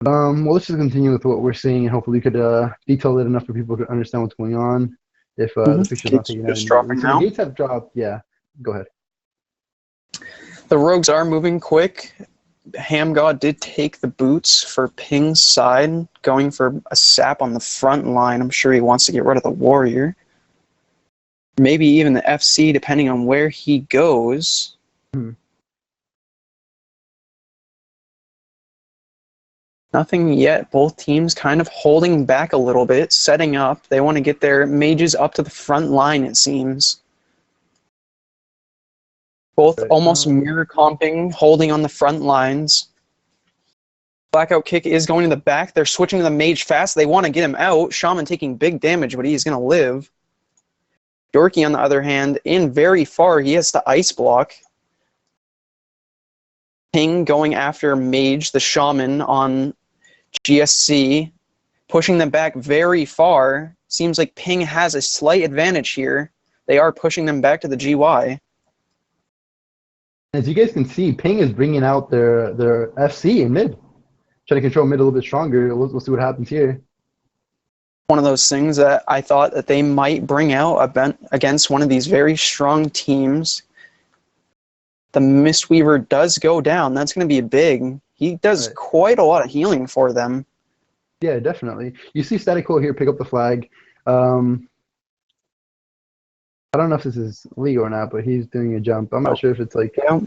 Well, let's just continue with what we're seeing, and hopefully we could detail it enough for people to understand what's going on. If the picture's not Gates taken out just immediately. dropping So now. the gates have dropped. Yeah, go ahead. The Rogues are moving quick. Hamgod did take the boots for Ping's side, going for a sap on the front line. I'm sure he wants to get rid of the Warrior. Maybe even the FC, depending on where he goes. Nothing yet. Both teams kind of holding back a little bit, setting up. They want to get their mages up to the front line, it seems. Both almost mirror comping, holding on the front lines. Blackout kick is going to the back. They're switching to the mage fast. They want to get him out. Shaman taking big damage, but he's going to live. Yorkie, on the other hand, in very far. He has to ice block. Ping going after mage, the shaman on GSC, pushing them back very far. Seems like Ping has a slight advantage here. They are pushing them back to the GY. As you guys can see, Ping is bringing out their FC in mid. Trying to control mid a little bit stronger. We'll see what happens here. One of those things that I thought that they might bring out against one of these very strong teams. The Mistweaver does go down. That's going to be big. He does quite a lot of healing for them. Yeah, definitely. You see Static Quo here pick up the flag. I don't know if this is legal or not, but he's doing a jump. I'm not sure if it's like... Yeah.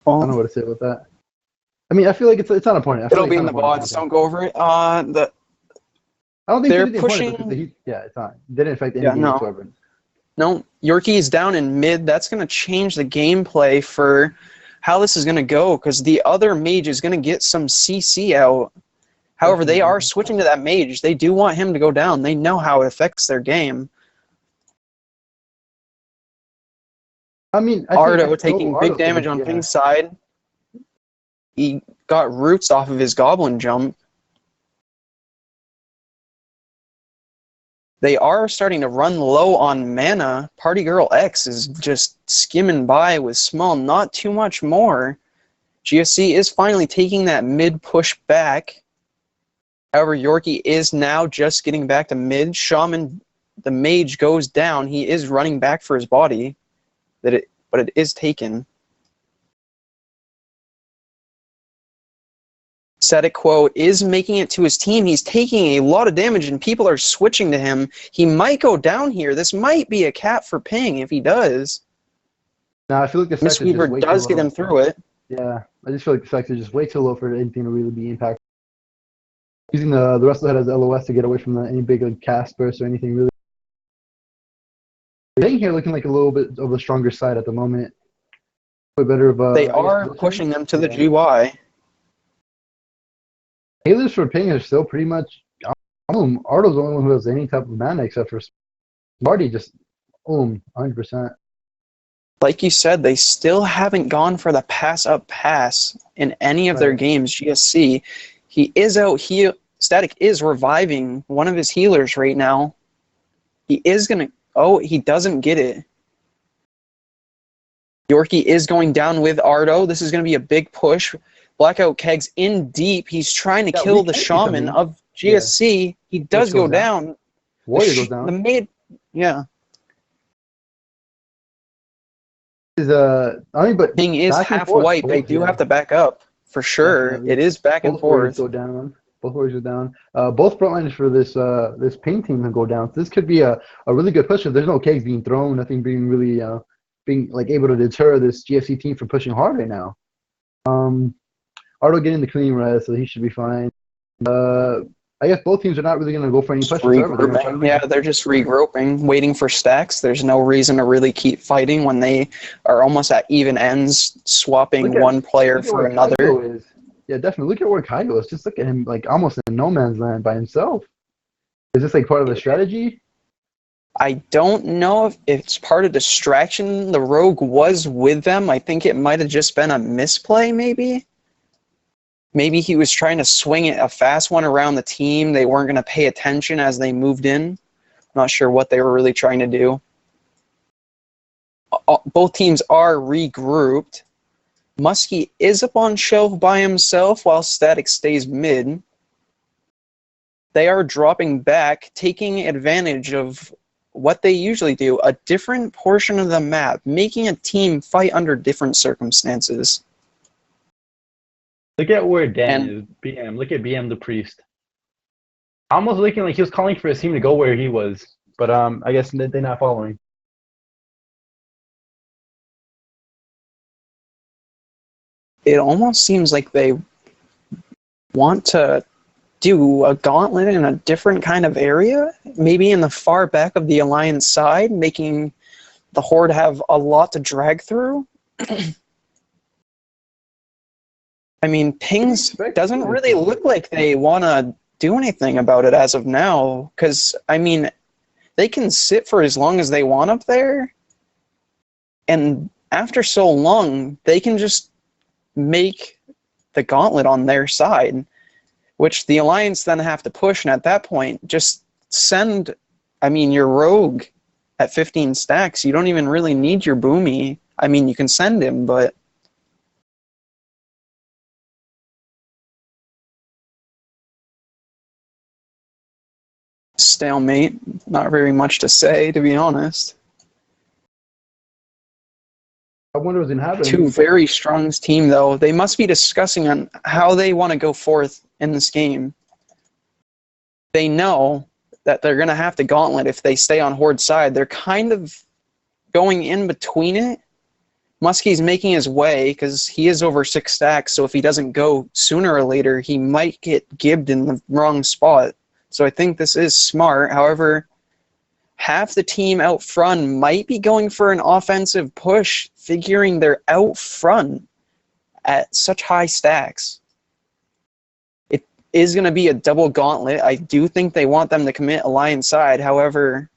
Well, I don't know what to say about that. I mean, I feel like it's not important. It'll be in the VODs. Don't go over it. I don't think they're pushing... it's not. It didn't affect anything whatsoever. No, Yorkie is down in mid. That's going to change the gameplay for how this is going to go, because the other mage is going to get some CC out. However, they are switching to that mage. They do want him to go down. They know how it affects their game. I mean, Ardo taking big damage on Ping's side. He got roots off of his goblin jump. They are starting to run low on mana. Party Girl X is just skimming by with small, not too much more. GSC is finally taking that mid push back. However, Yorkie is now just getting back to mid. Shaman, the mage, goes down. He is running back for his body, but it is taken. Static Quo is making it to his team. He's taking a lot of damage, and people are switching to him. He might go down here. This might be a cap for Ping if he does. No, I feel like the Mistweaver does get him through it. Yeah, I just feel like the stacks are just way too low for anything to really be impactful. Using the rest of the head as LOS to get away from any big cast burst or anything really. Ping here looking like a little bit of a stronger side at the moment. Better of, they are pushing them to the GY. Healers for Ping are still pretty much... Ardo's the only one who has any type of mana except for Smarty, just 100%. Like you said, they still haven't gone for the pass-up pass in any of their games. GSC, he is out here. Static is reviving one of his healers right now. He is going to... Oh, he doesn't get it. Yorkie is going down with Ardo. This is going to be a big push. Blackout Kegs in deep. He's trying to kill the shaman of GSC. Yeah. He does go down. Warrior goes down. The mid, yeah. But Ping is half white. They do have to back up for sure. Definitely. It is back and forth. Go down. Both warriors go down. Both front lines for this Ping team can go down. So this could be a really good push if there's no kegs being thrown, nothing being really being like able to deter this GFC team from pushing hard right now. Ardo getting the clean res, so he should be fine. I guess both teams are not really going to go for any pushes. Yeah, they're just regrouping, waiting for stacks. There's no reason to really keep fighting when they are almost at even ends, swapping one player for another. Yeah, definitely. Look at where Kaido is. Just look at him, like almost in no man's land by himself. Is this like part of the strategy? I don't know if it's part of distraction. The rogue was with them. I think it might have just been a misplay, maybe. Maybe he was trying to swing it a fast one around the team. They weren't going to pay attention as they moved in. I'm not sure what they were really trying to do. Both teams are regrouped. Muskie is up on shelf by himself while Static stays mid. They are dropping back, taking advantage of what they usually do, a different portion of the map, making a team fight under different circumstances. Look at where Dan And is. BM. Look at BM the Priest. Almost looking like he was calling for his team to go where he was. But I guess they're not following. it almost seems like they want to do a gauntlet in a different kind of area, maybe in the far back of the Alliance side, making the Horde have a lot to drag through. I mean, Pings doesn't really look like they want to do anything about it as of now, because, I mean, they can sit for as long as they want up there, and after so long, they can just make the gauntlet on their side, which the Alliance then have to push, and at that point, just send, I mean, your Rogue at 15 stacks. You don't even really need your Boomy. I mean, you can send him, but stalemate. Not very much to say, to be honest. I wonder what's gonna happen. Two very strong team, though. They must be discussing on how they want to go forth in this game. They know that they're going to have to gauntlet if they stay on Horde side. They're kind of going in between it. Muskie's making his way because he is over 6 stacks, so if he doesn't go sooner or later, he might get gibbed in the wrong spot. So I think this is smart. However, half the team out front might be going for an offensive push, figuring they're out front at such high stacks. It is going to be a double gauntlet. I do think they want them to commit Alliance side. However,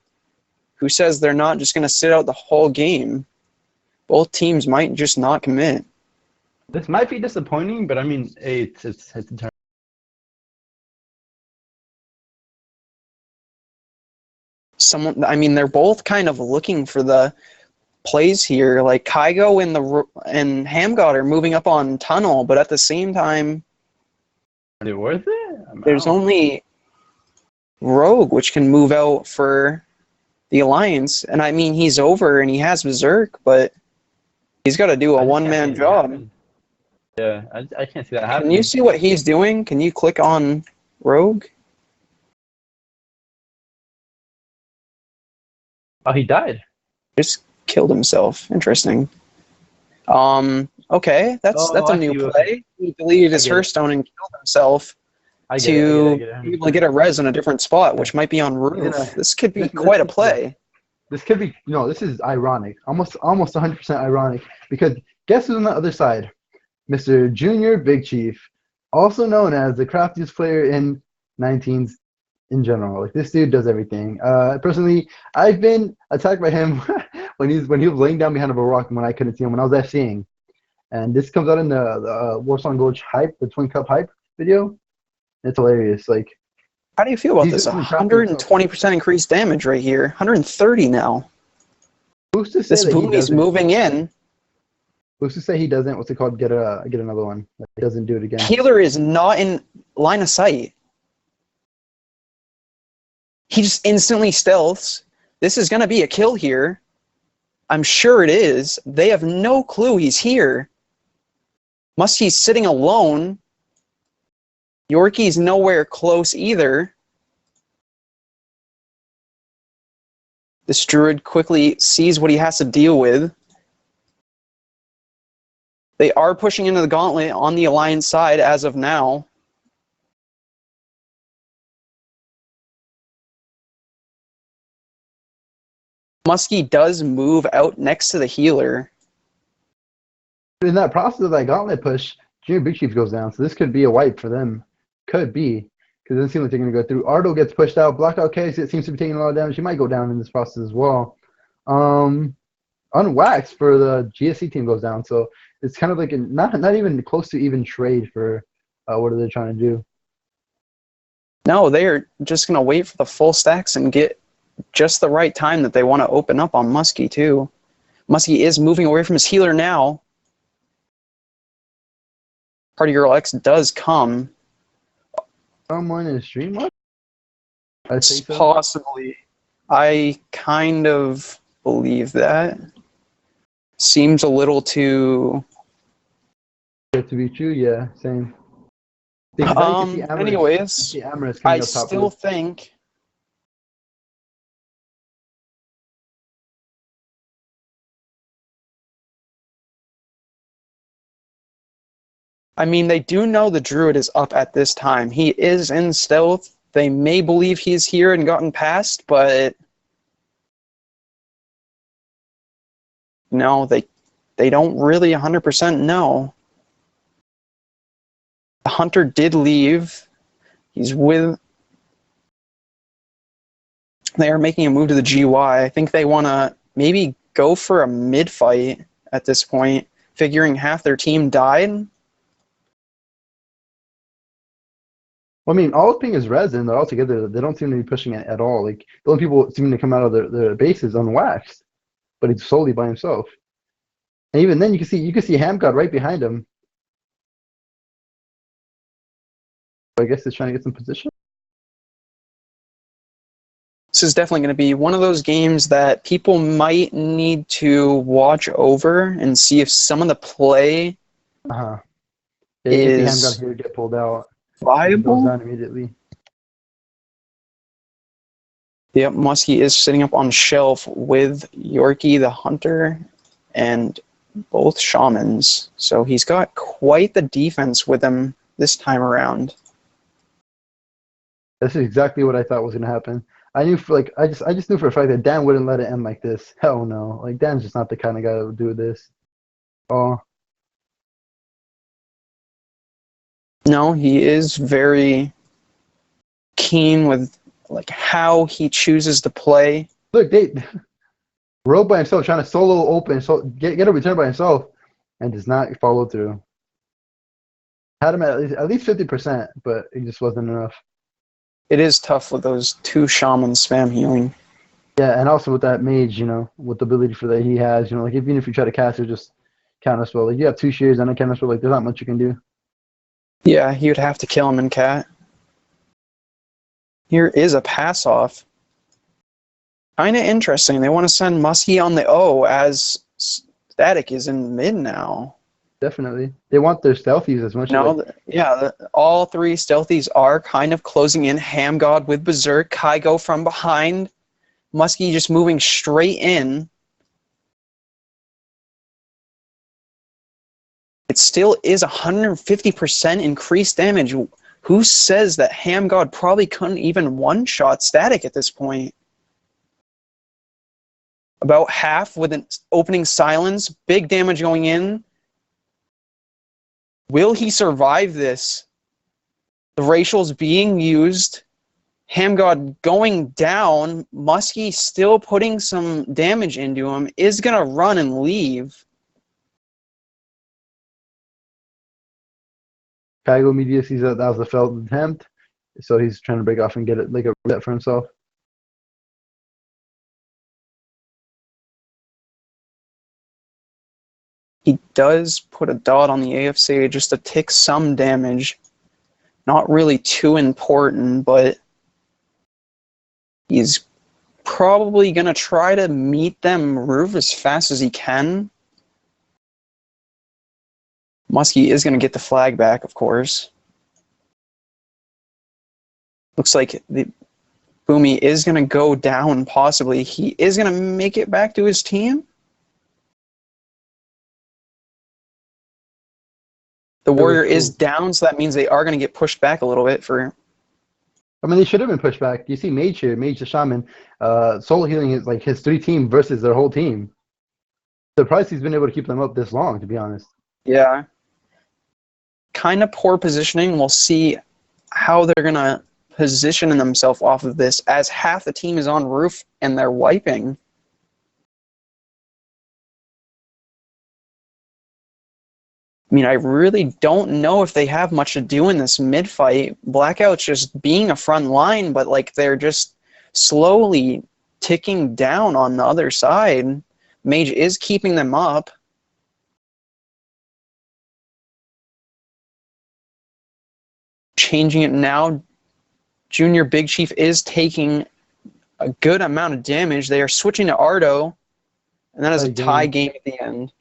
who says they're not just going to sit out the whole game? Both teams might just not commit. This might be disappointing, but I mean, it's a turn. I mean, they're both kind of looking for the plays here. Like Kygo and Hamgod are moving up on tunnel, but at the same time, Is it worth it? there's only Rogue, which can move out for the Alliance. And I mean, he's over and he has Berserk, but he's got to do a one-man job. Yeah, I can't see that happening. Can you see what he's doing? Can you click on Rogue? Oh, he died. Just killed himself. Interesting. Okay, that's a new play. He deleted his Hearthstone and killed himself to be able to get a res in a different spot, which might be on roof. This could be quite a play. This could be this is ironic, almost 100% ironic, because guess who's on the other side? Mr. Junior Big Chief, also known as the craftiest player in 19s in general. Like, this dude does everything. Personally, I've been attacked by him when he was laying down behind a rock when I couldn't see him when I was FCing. And this comes out in the Warsong Gorge hype, the Twink Cup hype video. It's hilarious. Like, how do you feel about this? 120% increased damage right here. 130 now. Who's to say this Boomy's moving in? Who's to say he doesn't? What's it called? Get another one. He doesn't do it again. Healer is not in line of sight. He just instantly stealths. This is going to be a kill here. I'm sure it is. They have no clue he's here. Muskie's sitting alone. Yorkie's nowhere close either. This Druid quickly sees what he has to deal with. They are pushing into the gauntlet on the Alliance side as of now. Muskie does move out next to the healer. In that process of that gauntlet push, Junior Big Chief goes down, so this could be a wipe for them. Could be, because it doesn't seem like they're going to go through. Ardo gets pushed out. Blackout Case, it seems to be taking a lot of damage. He might go down in this process as well. Unwaxed for the GSC team goes down, so it's kind of like not even close to even trade for what are they trying to do. No, they're just going to wait for the full stacks and get just the right time that they want to open up on Muskie too. Muskie is moving away from his healer now. Party Girl X does come. Someone in stream watch? I think so. Possibly. I kind of believe that. Seems a little too... To be true, yeah, same. Because now you can see Amherst. You Anyways, see Amherst I coming up top still list. think... I mean, they do know the Druid is up at this time. He is in stealth. They may believe he's here and gotten past, but no, they don't really 100% know. The Hunter did leave. He's with... They are making a move to the GY. I think they want to maybe go for a mid-fight at this point, figuring half their team died. Well, I mean, all ping is resin. They're all together. They don't seem to be pushing it at all. Like the only people seem to come out of their bases unwaxed, but he's solely by himself. And even then, you can see Hamgod right behind him. I guess he's trying to get some position. This is definitely going to be one of those games that people might need to watch over and see if some of the play Yeah, you can see is Hamgod here get pulled out. He goes viable. down immediately. Yep, Muskie is sitting up on shelf with Yorkie the Hunter and both Shamans. So he's got quite the defense with him this time around. This is exactly what I thought was gonna happen. I knew I just knew for a fact that Dan wouldn't let it end like this. Hell no. Like Dan's just not the kind of guy that would do this. Oh. No, he is very keen with like how he chooses to play. Look, they rode by himself trying to solo open, so get a return by himself, and does not follow through. Had him at least 50%, but it just wasn't enough. It is tough with those two Shamans spam healing. Yeah, and also with that mage, with the ability for that he has, like even if you try to cast it, just counter spell. Like you have 2 shears and a counter spell, like there's not much you can do. Yeah, he would have to kill him in cat. Here is a pass off. Kind of interesting. They want to send Muskie on the O as Static is in mid now. Definitely. They want their stealthies as much as all 3 stealthies are kind of closing in. Hamgod with Berserk, Kygo from behind. Muskie just moving straight in. It still is 150% increased damage. Who says that Hamgod probably couldn't even one-shot Static at this point? About half with an opening silence. Big damage going in. Will he survive this? The racial's being used. Hamgod going down. Muskie still putting some damage into him. Is going to run and leave. Kygo immediately sees that was a failed attempt, so he's trying to break off and get it like a reset for himself. He does put a dot on the AFC just to tick some damage. Not really too important, but he's probably going to try to meet them roof as fast as he can. Muskie is going to get the flag back, of course. Looks like the Boomy is going to go down, possibly. He is going to make it back to his team. The Warrior is down, so that means they are going to get pushed back a little bit for... I mean, they should have been pushed back. You see Mage here, Mage the Shaman, solo healing is like his 3 team versus their whole team. Surprised he's been able to keep them up this long, to be honest. Yeah. Kind of poor positioning. We'll see how they're going to position themselves off of this as half the team is on roof and they're wiping. I mean, I really don't know if they have much to do in this mid-fight. Blackout's just being a front line, but like they're just slowly ticking down on the other side. Mage is keeping them up. changing it now. Junior Big Chief is taking a good amount of damage. They are switching to Ardo, and that is a tie game at the end.